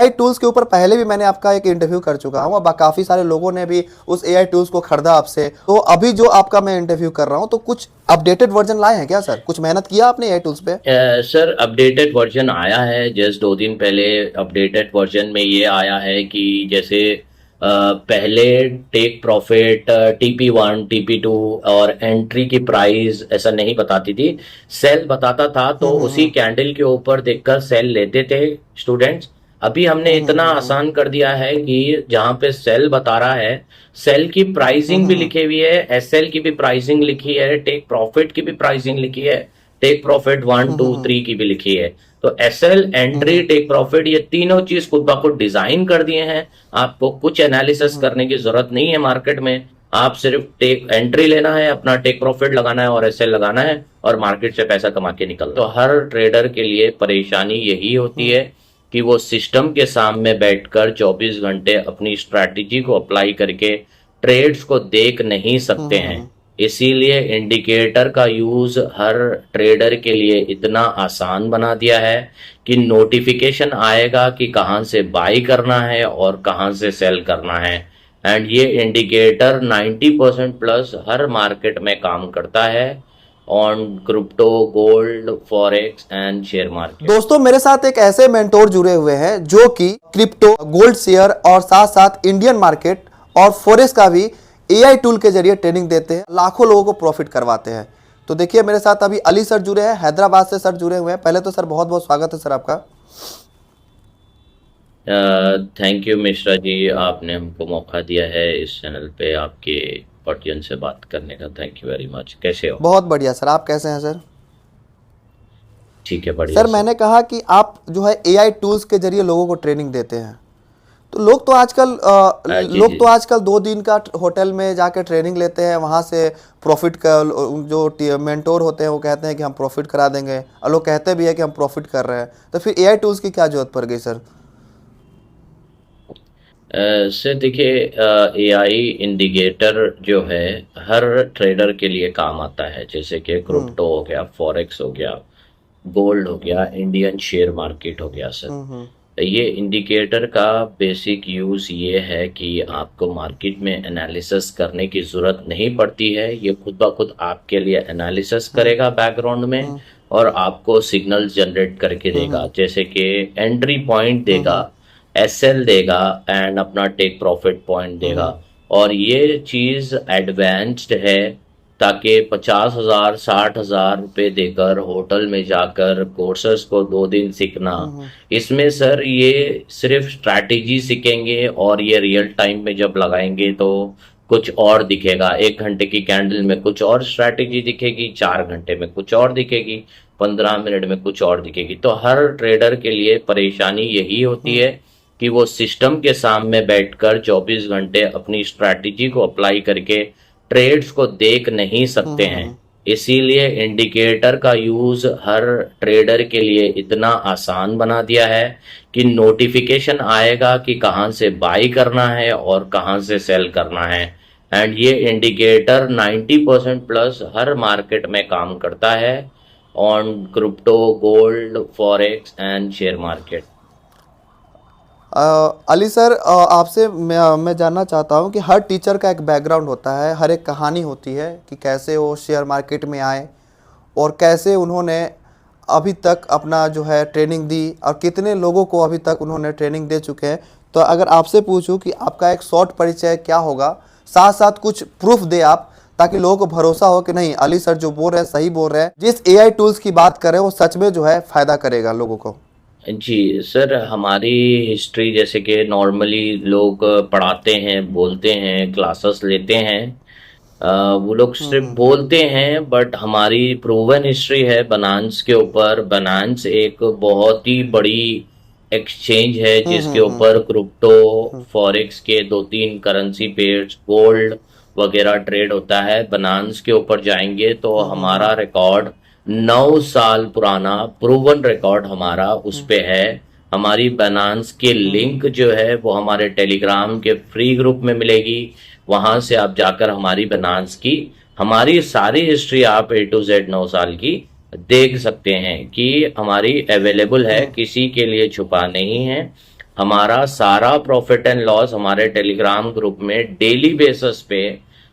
AI tools के ऊपर पहले भी मैंने आपका एक इंटरव्यू कर चुका हूँ, अब काफी सारे लोगों ने भी उस AI टूल्स को खरीदा आपसे। तो अभी जो आपका मैं इंटरव्यू कर रहा हूँ, तो कुछ अपडेटेड वर्जन लाए हैं क्या सर? कुछ मेहनत किया आपने AI टूल्स पे? सर अपडेटेड वर्जन आया है जस्ट 2 दिन पहले। अपडेटेड वर्जन में ये आया है कि जैसे पहले टेक प्रॉफिट TP1 TP2 और एंट्री की प्राइस ऐसा नहीं बताती थी, सेल बताता था, तो उसी हम्म। कैंडल के ऊपर देखकर सेल लेते थे स्टूडेंट्स। अभी हमने इतना हम्म। आसान कर दिया है कि जहाँ पे सेल बता रहा है, सेल की प्राइसिंग भी लिखी हुई है, SL की भी प्राइसिंग लिखी है, टेक प्रॉफिट की भी प्राइसिंग लिखी है, टेक प्रॉफिट 1 2 3 की भी लिखी है। तो SL, एंट्री, टेक प्रॉफिट, ये तीनों चीज खुद ब खुद डिजाइन कर दिए हैं। आपको कुछ एनालिसिस करने की जरूरत नहीं है मार्केट में। आप सिर्फ टेक एंट्री लेना है, अपना टेक प्रॉफिट लगाना है और SL लगाना है और मार्केट से पैसा कमा के निकल। तो हर ट्रेडर के लिए परेशानी यही होती है कि वो सिस्टम के सामने बैठकर 24 घंटे अपनी स्ट्रैटेजी को अप्लाई करके ट्रेड्स को देख नहीं सकते हैं। इसीलिए इंडिकेटर का यूज हर ट्रेडर के लिए इतना आसान बना दिया है कि नोटिफिकेशन आएगा कि कहाँ से बाई करना है और कहाँ से सेल करना है। एंड ये इंडिकेटर 90% प्लस हर मार्केट में काम करता है, on crypto, gold, forex and share market. दोस्तों, मेरे साथ एक ऐसे मेंटोर जुड़े हुए हैं जो कि क्रिप्टो, गोल्ड शेयर और साथ साथ इंडियन मार्केट और फॉरेक्स का भी AI टूल के जरिए ट्रेनिंग देते हैं, लाखों लोगों को प्रॉफिट करवाते हैं। तो देखिए, मेरे साथ अभी अली सर जुड़े हैं, हैदराबाद से सर जुड़े हुए हैं। पहले तो सर बहुत बहुत स्वागत है सर आपका। थैंक यू मिश्रा जी, आपने हमको मौका दिया है इस चैनल पे आपके ऑडियंस से बात करने का। Thank you very much. कैसे हो? बहुत बढ़िया सर, आप कैसे हैं सर? ठीक है, बढ़िया सर, सर। मैंने कहा कि आप जो है AI टूल्स के जरिए लोगों को ट्रेनिंग देते हैं। तो जी लोग जी। तो आजकल 2 दिन का होटल में जाके ट्रेनिंग लेते हैं, वहाँ से प्रॉफिट का जो मेंटोर होते हैं वो कहते हैं कि हम प्रॉफिट करा देंगे, और लोग कहते भी है कि हम प्रॉफिट कर रहे हैं। तो फिर AI टूल्स की क्या जरूरत पड़ गई सर? सर देखिए, AI इंडिकेटर जो है हर ट्रेडर के लिए काम आता है। जैसे कि हम्म। क्रिप्टो हो गया, फॉरेक्स हो गया, गोल्ड हो गया, इंडियन शेयर मार्केट हो गया सर। हम्म। ये इंडिकेटर का बेसिक यूज़ ये है कि आपको मार्केट में एनालिसिस करने की ज़रूरत नहीं पड़ती है। ये खुद ब खुद आपके लिए एनालिसिस हम्म। करेगा बैकग्राउंड में हम्म। और आपको सिग्नल जनरेट करके हम्म। देगा। जैसे कि एंट्री पॉइंट देगा, हम्म। SL देगा एंड अपना टेक प्रॉफिट पॉइंट देगा। हम्म। और ये चीज़ एडवांस्ड है ताकि 50,000 60,000 रुपये देकर होटल में जाकर कोर्सेस को 2 दिन सीखना। हम्म। इसमें सर ये सिर्फ स्ट्रैटेजी सीखेंगे और ये रियल टाइम में जब लगाएंगे तो कुछ और दिखेगा। 1 घंटे की कैंडल में कुछ और स्ट्रैटेजी दिखेगी, 4 घंटे में कुछ और दिखेगी, 15 मिनट में कुछ और दिखेगी। तो हर ट्रेडर के लिए परेशानी यही होती हम्म। है कि वो सिस्टम के सामने बैठकर 24 घंटे अपनी स्ट्रैटेजी को अप्लाई करके ट्रेड्स को देख नहीं सकते हैं। हम्म। इसीलिए इंडिकेटर का यूज हर ट्रेडर के लिए इतना आसान बना दिया है कि नोटिफिकेशन आएगा कि कहाँ से बाई करना है और कहाँ से सेल करना है। एंड ये इंडिकेटर 90% प्लस हर मार्केट में काम करता है, on crypto, gold, forex and share market. Ali sir, आपसे मैं जानना चाहता हूँ कि हर टीचर का एक बैकग्राउंड होता है, हर एक कहानी होती है कि कैसे वो शेयर मार्केट में आए और कैसे उन्होंने अभी तक अपना जो है ट्रेनिंग दी, और कितने लोगों को अभी तक उन्होंने ट्रेनिंग दे चुके हैं। तो अगर आपसे पूछूं कि आपका एक शॉर्ट परिचय क्या होगा, साथ साथ कुछ प्रूफ दे आप, ताकि लोगों को भरोसा हो कि नहीं, अली सर जो बोल रहे हैं सही बोल रहे हैं, जिस AI टूल्स की बात कर रहे हैं वो सच में जो है फायदा करेगा लोगों को। जी सर, हमारी हिस्ट्री जैसे कि नॉर्मली लोग पढ़ाते हैं, बोलते हैं, क्लासेस लेते हैं, वो लोग सिर्फ बोलते हैं, बट हमारी प्रूवन हिस्ट्री है बनांस के ऊपर। बनांस एक बहुत ही बड़ी एक्सचेंज है जिसके ऊपर क्रिप्टो, फॉरेक्स के 2 3 करेंसी पेयर्स, गोल्ड वगैरह ट्रेड होता है। बनांस के ऊपर जाएंगे तो हमारा रिकॉर्ड 9 साल पुराना प्रूवन रिकॉर्ड हमारा उस पे है। हमारी बनांस के लिंक जो है वो हमारे टेलीग्राम के फ्री ग्रुप में मिलेगी। वहां से आप जाकर हमारी बनांस की हमारी सारी हिस्ट्री आप A to Z 9 साल की देख सकते हैं कि हमारी अवेलेबल है, किसी के लिए छुपा नहीं है। हमारा सारा प्रॉफिट एंड लॉस हमारे टेलीग्राम ग्रुप में डेली बेसिस पे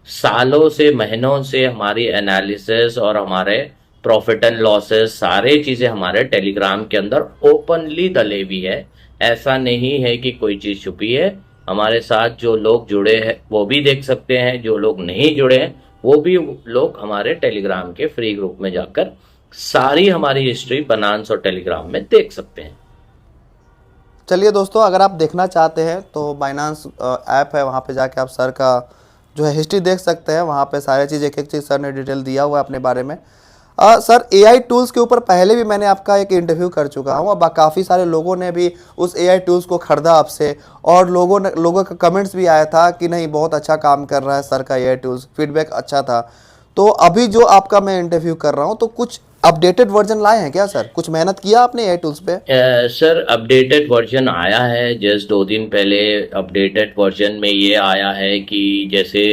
सालों से महीनों से हमारी एनालिसिस और हमारे प्रॉफिट एंड लॉसेस सारे चीजें हमारे टेलीग्राम के अंदर ओपनली डले हुई है। ऐसा नहीं है कि कोई चीज छुपी है। हमारे साथ जो लोग जुड़े हैं वो भी देख सकते हैं, जो लोग नहीं जुड़े हैं वो भी लोग हमारे टेलीग्राम के फ्री ग्रुप में जाकर सारी हमारी हिस्ट्री बनांस और टेलीग्राम में देख सकते हैं। चलिए दोस्तों, अगर आप देखना चाहते हैं तो बाइनांस ऐप है, वहाँ पे जाके आप सर का जो है हिस्ट्री देख सकते हैं। वहाँ पे सारी चीज़ एक एक चीज़ सर ने डिटेल दिया हुआ है अपने बारे में। सर एआई टूल्स के ऊपर पहले भी मैंने आपका एक इंटरव्यू कर चुका हूँ। अब काफ़ी सारे लोगों ने भी उस एआई टूल्स को ख़रीदा आपसे, और लोगों का कमेंट्स भी आया था कि नहीं बहुत अच्छा काम कर रहा है सर का एआई टूल्स, फीडबैक अच्छा था। तो अभी जो आपका मैं इंटरव्यू कर रहा हूँ तो कुछ अपडेटेड वर्जन लाए हैं क्या सर? कुछ मेहनत किया आपने एआई टूल्स पे? सर अपडेटेड वर्जन आया है, जस्ट 2 दिन पहले अपडेटेड वर्जन में ये आया है कि जैसे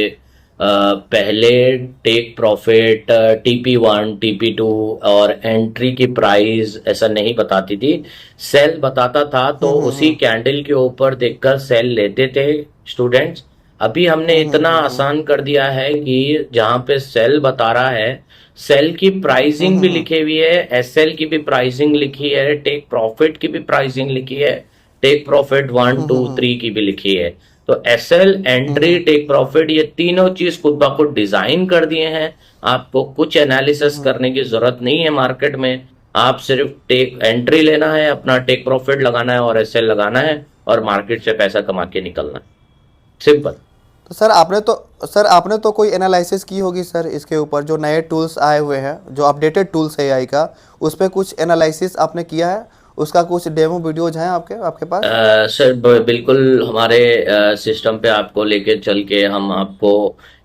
पहले टेक प्रॉफिट TP1 TP2 और एंट्री की प्राइस ऐसा नहीं बताती थी, सेल बताता था। तो उसी कैंडल के ऊपर देखकर सेल लेते थे स्टूडेंट्स। अभी हमने इतना आसान कर दिया है कि जहां पे सेल बता रहा है, सेल की प्राइसिंग भी लिखी हुई है, एसएल की भी प्राइसिंग लिखी है, टेक प्रॉफिट की भी प्राइसिंग लिखी है, टेक प्रॉफिट 1 2 3 की भी लिखी है। तो एसएल, एंट्री, टेक प्रॉफिट ये तीनों चीज खुद ब खुद डिजाइन कर दिए हैं। आपको कुछ एनालिसिस करने की जरूरत नहीं है मार्केट में। आप सिर्फ टेक एंट्री लेना है, अपना टेक प्रॉफिट लगाना है और एसएल लगाना है और मार्केट से पैसा कमा के निकलना है। सिंपल। तो सर आपने तो कोई एनालिसिस की होगी सर इसके ऊपर, जो नए टूल्स आए हुए हैं, जो अपडेटेड टूल्स है एआई का, उस पर कुछ एनालिसिस आपने किया है? उसका कुछ डेमो वीडियोज हैं आपके पास? सर बिल्कुल, हमारे सिस्टम पे आपको लेके चल के हम आपको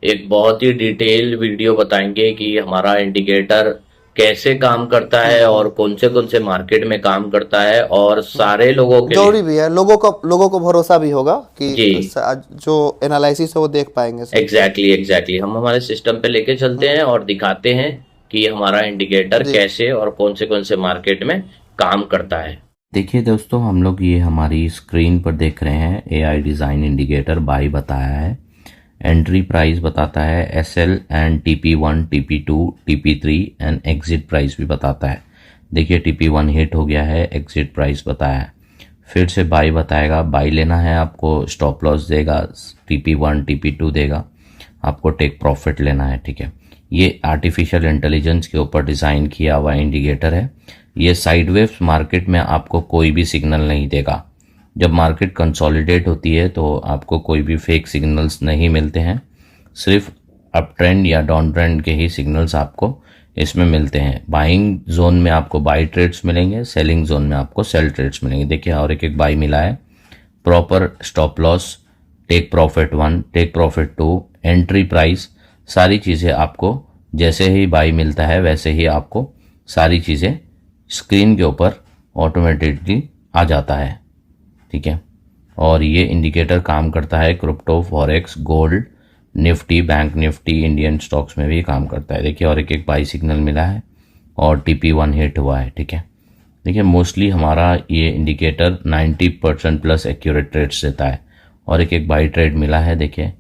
एक बहुत ही डिटेल वीडियो बताएंगे कि हमारा इंडिकेटर कैसे काम करता है और कौन से मार्केट में काम करता है, और सारे लोगों के लिए जरूरी भी है, लोगों को भरोसा भी होगा कि जी जो एनालिसिस है वो देख पाएंगे सर। एग्जैक्टली हम हमारे सिस्टम पे लेके चलते हैं और दिखाते हैं कि हमारा इंडिकेटर जी कैसे और कौन से मार्केट में काम करता है। देखिए दोस्तों, हम लोग ये हमारी स्क्रीन पर देख रहे हैं एआई डिज़ाइन इंडिकेटर बाई बताया है, एंट्री प्राइस बताता है, SL and TP1 TP2 TP3 and exit price भी बताता है। देखिए TP1 हिट हो गया है, एग्जिट प्राइस बताया है। फिर से बाई बताएगा, बाई लेना है आपको, स्टॉप लॉस देगा, TP1 TP2 देगा, आपको टेक प्रॉफिट लेना है। ठीक है, ये आर्टिफिशियल इंटेलिजेंस के ऊपर डिज़ाइन किया हुआ इंडिकेटर है। ये साइडवेज मार्केट में आपको कोई भी सिग्नल नहीं देगा। जब मार्केट कंसोलिडेट होती है तो आपको कोई भी फेक सिग्नल्स नहीं मिलते हैं, सिर्फ अप ट्रेंड या डाउन ट्रेंड के ही सिग्नल्स आपको इसमें मिलते हैं। बाइंग जोन में आपको बाई ट्रेड्स मिलेंगे, सेलिंग जोन में आपको सेल ट्रेड्स मिलेंगे। देखिए और एक बाई मिला है, proper stop loss, take profit 1, take profit 2, entry price, सारी चीज़ें आपको जैसे ही बाई मिलता है वैसे ही आपको सारी चीज़ें स्क्रीन के ऊपर ऑटोमेटिकली आ जाता है। ठीक है, और ये इंडिकेटर काम करता है crypto, forex, gold, Nifty, bank Nifty, Indian stocks में भी काम करता है। देखिए और एक बाई सिग्नल मिला है और TP1 हिट हुआ है। ठीक है, देखिए मोस्टली हमारा ये इंडिकेटर 90% प्लस एक्यूरेट ट्रेड्स देता है और एक बाई ट्रेड मिला है। देखिए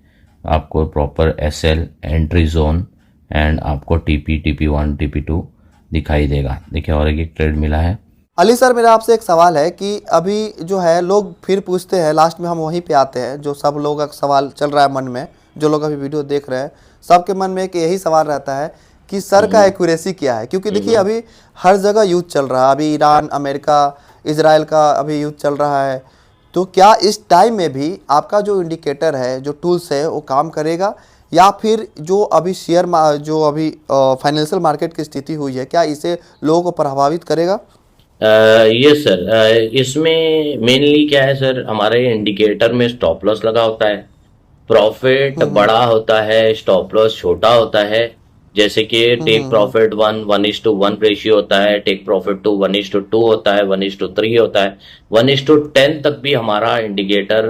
आपको proper SL, entry zone and आपको TP1 TP2 दिखाई देगा। देखिए और एक ट्रेड मिला है। अली सर, मेरा आपसे एक सवाल है कि अभी जो है लोग फिर पूछते हैं, लास्ट में हम वहीं पे आते हैं, जो सब लोगों का सवाल चल रहा है मन में, जो लोग अभी वीडियो देख रहे हैं सबके मन में एक यही सवाल रहता है कि सर का एक्यूरेसी क्या है? क्योंकि देखिए अभी हर जगह युद्ध चल रहा है, अभी ईरान, अमेरिका, इजराइल का अभी युद्ध चल रहा है। तो क्या इस टाइम में भी आपका जो इंडिकेटर है, जो टूल्स है, वो काम करेगा, या फिर जो अभी जो अभी फाइनेंशियल मार्केट की स्थिति हुई है, क्या इसे लोगों को प्रभावित करेगा? ये सर इसमें मेनली क्या है सर, हमारे इंडिकेटर में स्टॉप लॉस लगा होता है, प्रॉफिट बड़ा होता है, स्टॉप लॉस छोटा होता है। जैसे कि टेक प्रॉफिट 1:1 रेशियो होता है, टेक प्रॉफिट 2 1:2 होता है, 1:3 होता है, 1:10 तक भी हमारा indicator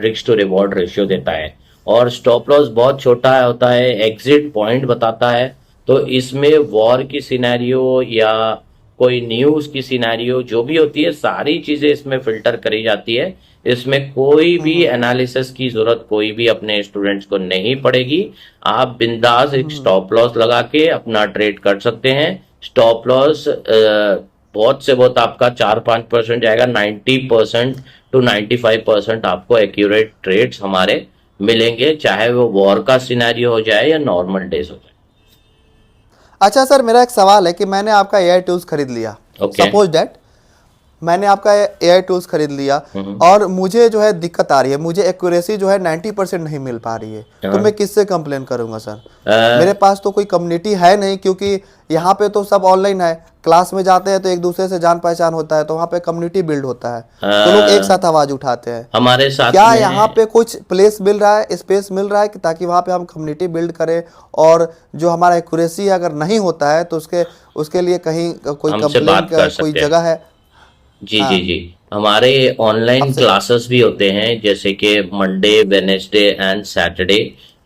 risk to reward ratio देता है। और स्टॉप लॉस बहुत छोटा होता है, एग्जिट पॉइंट बताता है। तो इसमें वॉर की सिनेरियो या कोई न्यूज की सिनेरियो जो भी होती है, सारी चीजें इसमें फिल्टर करी जाती है। इसमें कोई भी एनालिसिस की जरूरत कोई भी अपने स्टूडेंट्स को नहीं पड़ेगी। आप बिंदास एक स्टॉप लॉस लगा के अपना ट्रेड कर सकते हैं। स्टॉप लॉस बहुत से बहुत आपका 4-5% जाएगा, 90% to 95% आपको एक्यूरेट ट्रेड्स हमारे मिलेंगे, चाहे वो वॉर का सिनेरियो हो जाए या नॉर्मल डेज हो जाए। अच्छा सर, मेरा एक सवाल है कि मैंने आपका एआई टूल्स खरीद लिया, Okay. सपोज दैट मैंने आपका एआई टूल्स खरीद लिया और मुझे जो है दिक्कत आ रही है, मुझे एक्यूरेसी जो है 90% नहीं मिल पा रही है, तो मैं किससे कंप्लेन करूंगा सर? मेरे पास तो कोई कम्युनिटी है नहीं, क्योंकि यहाँ पे तो सब ऑनलाइन है। क्लास में जाते हैं तो एक दूसरे से जान पहचान होता है, तो वहाँ पे कम्युनिटी बिल्ड होता है, तो लोग एक साथ आवाज उठाते हैं। हमारे साथ क्या में यहाँ पे कुछ प्लेस मिल रहा है, स्पेस मिल रहा है कि ताकि वहाँ पे हम कम्युनिटी बिल्ड करें, और जो हमारा एक्यूरेसी अगर नहीं होता है तो उसके लिए कहीं कोई हमसे कंप्लेन बात का कर कोई सकते हैं। जगह है? जी जी जी, हमारे ऑनलाइन हमसे क्लासेस भी होते हैं, जैसे कि मंडे, वेनेसडे एंड सैटरडे।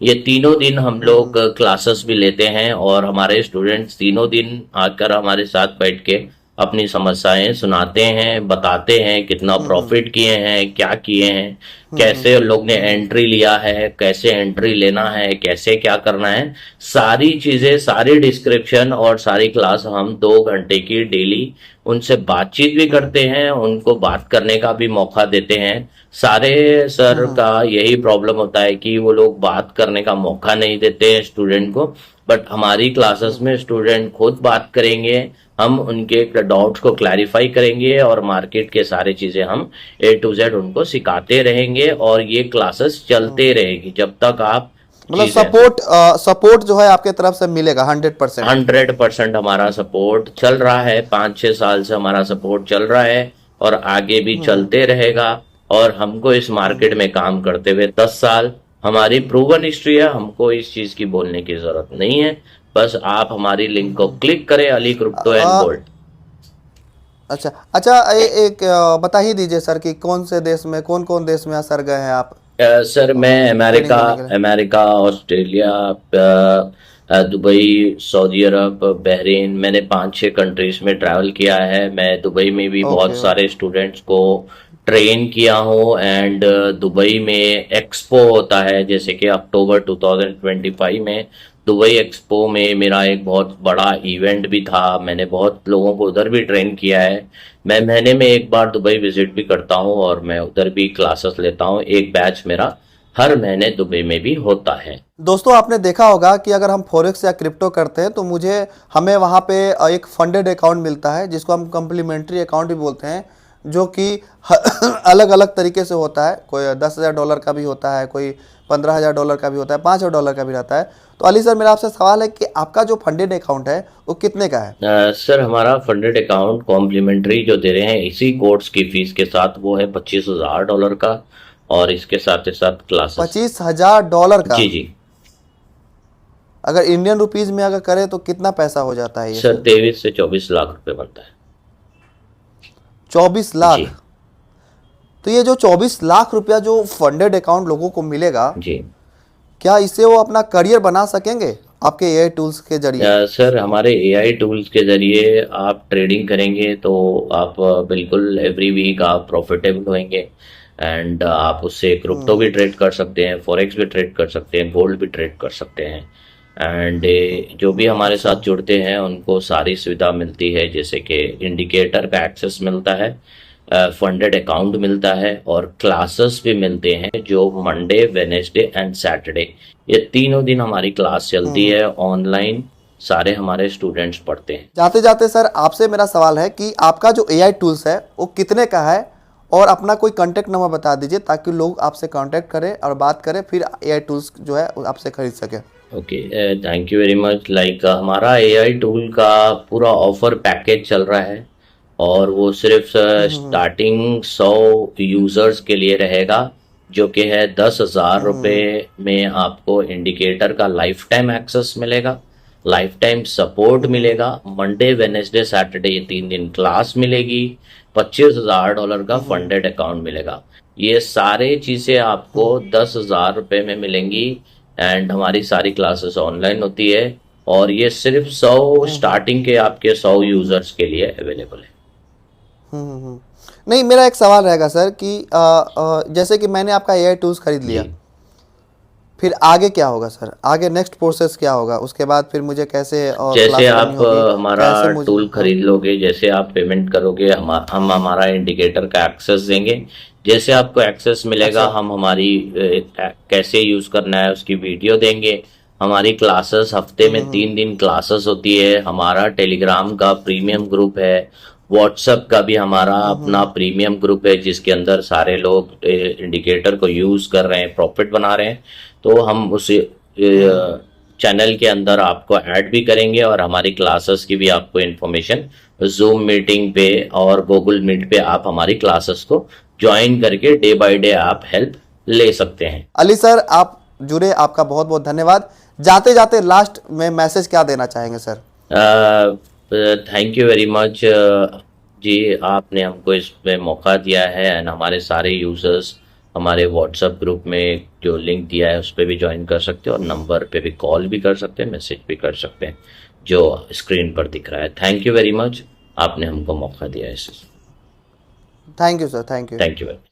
ये तीनों दिन हम लोग क्लासेस भी लेते हैं, और हमारे स्टूडेंट्स तीनों दिन आकर हमारे साथ बैठ के अपनी समस्याएं सुनाते हैं, बताते हैं कितना प्रॉफिट किए हैं, क्या किए हैं, कैसे लोग ने एंट्री लिया है, कैसे एंट्री लेना है, कैसे क्या करना है। सारी चीजें, सारी डिस्क्रिप्शन और सारी क्लास हम 2 घंटे की डेली उनसे बातचीत भी करते हैं, उनको बात करने का भी मौका देते हैं। सारे सर का यही प्रॉब्लम होता है कि वो लोग बात करने का मौका नहीं देते हैं स्टूडेंट को, बट हमारी क्लासेस में स्टूडेंट खुद बात करेंगे, हम उनके डाउट्स को क्लैरिफाई करेंगे, और मार्केट के सारी चीजें हम A to Z उनको सिखाते रहेंगे, और ये क्लासेस चलते रहेगी जब तक आप मतलब चीजें सपोर्ट जो है आपके तरफ से मिलेगा 100%? 100% हमारा सपोर्ट चल रहा है, 5-6 साल से हमारा सपोर्ट चल रहा है, और आगे भी चलते रहेगा। और हमको इस मार्केट में काम करते हुए 10 साल हमारी प्रूवन हिस्ट्री है, हमको इस चीज की बोलने की जरूरत नहीं है। बस आप हमारी लिंक को क्लिक करें, अली क्रिप्टो एंड गोल्ड। अच्छा अच्छा, एक बता ही दीजिए सर कि कौन से देश में, कौन कौन देश में सर गए हैं आप सर मैं ट्रेनिंग लेने के लिए? अमेरिका, ऑस्ट्रेलिया, दुबई, सऊदी अरब, बहरीन, मैंने 5-6 कंट्रीज में ट्रैवल किया है। मैं दुबई में भी बहुत ओके सारे स्टूडेंट्स को ट्रेन किया हूँ। एंड दुबई में एक्सपो होता है, जैसे कि अक्टूबर 2025 में दुबई एक्सपो में मेरा एक बहुत बड़ा इवेंट भी था। मैंने बहुत लोगों को उधर भी ट्रेन किया है। मैं महीने में एक बार दुबई विजिट भी करता हूँ, और मैं उधर भी क्लासेस लेता हूँ। एक बैच मेरा हर महीने दुबई में भी होता है। दोस्तों, आपने देखा होगा कि अगर हम फॉरेक्स या क्रिप्टो करते हैं तो हमें वहाँ पे एक फंडेड अकाउंट मिलता है, जिसको हम कम्प्लीमेंट्री अकाउंट भी बोलते हैं, जो कि अलग अलग तरीके से होता है। कोई $10,000 का भी होता है, कोई $15,000 का भी होता है, $5,000 का भी रहता है। तो अली सर, मेरा आपसे सवाल है कि आपका जो फंडेड अकाउंट है वो कितने का है? सर हमारा फंडेड अकाउंट कॉम्प्लीमेंट्री जो दे रहे हैं इसी कोर्स की फीस के साथ, वो है $25,000 का, और इसके साथ ही साथ क्लासेस $25,000 का? जी जी। अगर इंडियन रुपीज में अगर करें तो कितना पैसा हो जाता है ये? सर 23 से 24 लाख रुपए बनता है। 24 जी लाख? तो ये जो 24 लाख रुपया जो फंडेड अकाउंट लोगों को मिलेगा, जी। क्या इससे वो अपना करियर बना सकेंगे आपके एआई टूल्स के जरिए? सर हमारे एआई टूल्स के जरिए आप ट्रेडिंग करेंगे तो आप बिल्कुल एवरी वीक आप प्रॉफिटेबल होंगे। एंड आप उससे क्रिप्टो भी ट्रेड कर सकते हैं, फॉरेक्स भी ट्रेड कर सकते हैं, गोल्ड भी ट्रेड कर सकते हैं। एंड जो भी हमारे साथ जुड़ते हैं उनको सारी सुविधा मिलती है, जैसे कि इंडिकेटर का एक्सेस मिलता है, फंडेड अकाउंट मिलता है, और क्लासेस भी मिलते हैं जो मंडे, वेनेसडे एंड सैटरडे, ये तीनों दिन हमारी क्लास चलती है ऑनलाइन। सारे हमारे स्टूडेंट्स पढ़ते हैं। जाते जाते सर, आपसे मेरा सवाल है कि आपका जो एआई टूल्स है वो कितने का है, और अपना कोई कांटेक्ट नंबर बता दीजिए ताकि लोग आपसे कांटेक्ट करें और बात करें, फिर एआई टूल्स जो है आपसे खरीद सके। Okay, thank you very much. Like हमारा एआई टूल का पूरा ऑफर पैकेज चल रहा है, और वो सिर्फ स्टार्टिंग 100 यूजर्स के लिए रहेगा, जो कि है 10,000 रुपये में आपको इंडिकेटर का लाइफ टाइम एक्सेस मिलेगा, लाइफ टाइम सपोर्ट मिलेगा, मंडे, वेनेसडे, सैटरडे ये 3 दिन क्लास मिलेगी, $25,000 का फंडेड अकाउंट मिलेगा। ये सारे चीज़ें आपको 10,000 रुपये में मिलेंगी। एंड हमारी सारी क्लासेस ऑनलाइन होती है, और ये सिर्फ 100 स्टार्टिंग के आपके 100 यूजर्स के लिए अवेलेबल है। हम्म। नहीं, मेरा एक सवाल रहेगा सर कि जैसे कि मैंने आपका एआई टूल्स खरीद लिया, जी। फिर आगे क्या होगा सर? आगे नेक्स्ट प्रोसेस क्या होगा? उसके बाद फिर मुझे कैसे जैसे क्लास करनी आप होगी, हमारा कैसे मुझे? टूल खरीद लोगे, जैसे आप पेमेंट करोगे, हम हमारा इंडिकेटर का एक्सेस देंगे। जैसे आपको एक्सेस मिलेगा, अच्छा। हम हमारी कैसे यूज करना है उसकी वीडियो देंगे। हमारी क्लासेस हफ्ते में 3 दिन क्लासेस होती है। हमारा टेलीग्राम का प्रीमियम ग्रुप है। व्हाट्सएप का भी हमारा अपना प्रीमियम ग्रुप है, जिसके अंदर सारे लोग इंडिकेटर को यूज कर रहे हैं, प्रॉफिट बना रहे हैं। तो हम उस चैनल के अंदर आपको ऐड भी करेंगे और हमारी क्लासेस की भी आपको इन्फॉर्मेशन जूम मीटिंग पे और गूगल मीट पे आप हमारी क्लासेस को ज्वाइन करके डे बाय डे आप हेल्प ले सकते हैं। अली सर, आप जुड़े, आपका बहुत बहुत धन्यवाद। जाते जाते लास्ट में मैसेज क्या देना चाहेंगे sir? Thank you very much जी, आपने हमको इसमें मौका दिया है एंड हमारे सारे यूजर्स हमारे व्हाट्सएप ग्रुप में जो लिंक दिया है उस पर भी ज्वाइन कर सकते हैं और नंबर पे भी कॉल भी कर सकते हैं, मैसेज भी कर सकते हैं जो स्क्रीन पर दिख रहा है। थैंक यू वेरी मच, आपने हमको मौका दिया है। Thank you sir, thank you. Thank you very much.